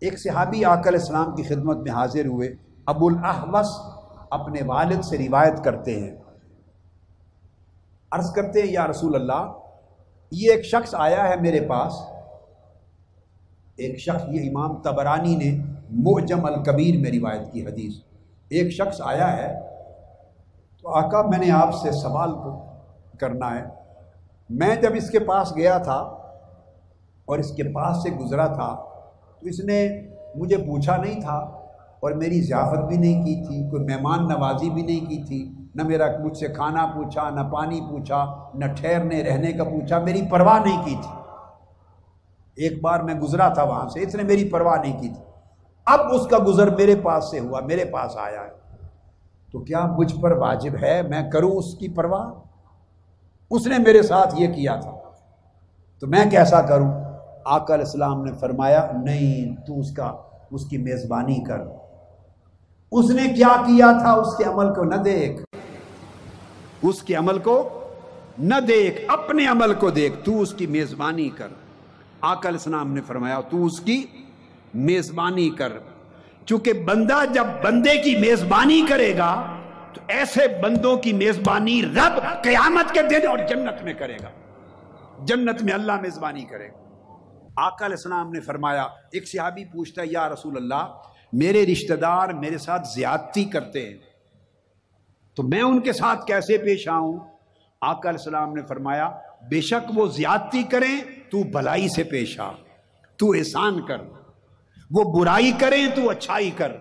ایک صحابی آقا علیہ السلام کی خدمت میں حاضر ہوئے، ابو الاحوص اپنے والد سے روایت کرتے ہیں، عرض کرتے ہیں یا رسول اللہ، یہ ایک شخص آیا ہے میرے پاس، ایک شخص، یہ امام طبرانی نے معجم الکبیر میں روایت کی حدیث، ایک شخص آیا ہے تو آقا میں نے آپ سے سوال کرنا ہے، میں جب اس کے پاس گیا تھا اور اس کے پاس سے گزرا تھا تو اس نے مجھے پوچھا نہیں تھا اور میری ضیافت بھی نہیں کی تھی، کوئی مہمان نوازی بھی نہیں کی تھی، نہ میرا مجھ سے کھانا پوچھا، نہ پانی پوچھا، نہ ٹھہرنے رہنے کا پوچھا، میری پرواہ نہیں کی تھی۔ ایک بار میں گزرا تھا وہاں سے، اس نے میری پرواہ نہیں کی تھی، اب اس کا گزر میرے پاس سے ہوا، میرے پاس آیا ہے، تو کیا مجھ پر واجب ہے میں کروں اس کی پرواہ؟ اس نے میرے ساتھ یہ کیا تھا تو میں کیسا کروں؟ آقا علیہ السلام نے فرمایا نہیں، تو اس کی میزبانی کر، اس نے کیا کیا تھا اس کے عمل کو نہ دیکھ، اس کے عمل کو نہ دیکھ، اپنے عمل کو دیکھ، تو اس کی میزبانی کر۔ آقا علیہ السلام نے فرمایا تو اس کی میزبانی کر، چونکہ بندہ جب بندے کی میزبانی کرے گا تو ایسے بندوں کی میزبانی رب قیامت کے دن اور جنت میں کرے گا، جنت میں اللہ میزبانی کرے گا۔ آقا علیہ السلام نے فرمایا، ایک صحابی پوچھتا ہے یا رسول اللہ، میرے رشتہ دار میرے ساتھ زیادتی کرتے ہیں تو میں ان کے ساتھ کیسے پیش آؤں؟ آقا علیہ السلام نے فرمایا بے شک وہ زیادتی کریں تو بھلائی سے پیش آ، تو احسان کر، وہ برائی کریں تو اچھائی کر،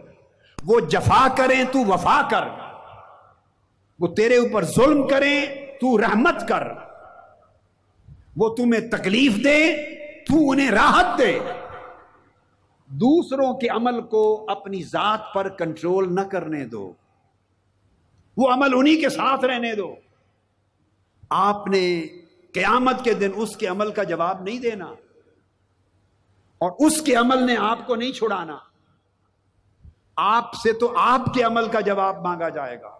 وہ جفا کریں تو وفا کر، وہ تیرے اوپر ظلم کریں تو رحمت کر، وہ تمہیں تکلیف دے تو انہیں راحت دے۔ دوسروں کے عمل کو اپنی ذات پر کنٹرول نہ کرنے دو، وہ عمل انہی کے ساتھ رہنے دو۔ آپ نے قیامت کے دن اس کے عمل کا جواب نہیں دینا اور اس کے عمل نے آپ کو نہیں چھڑانا، آپ سے تو آپ کے عمل کا جواب مانگا جائے گا۔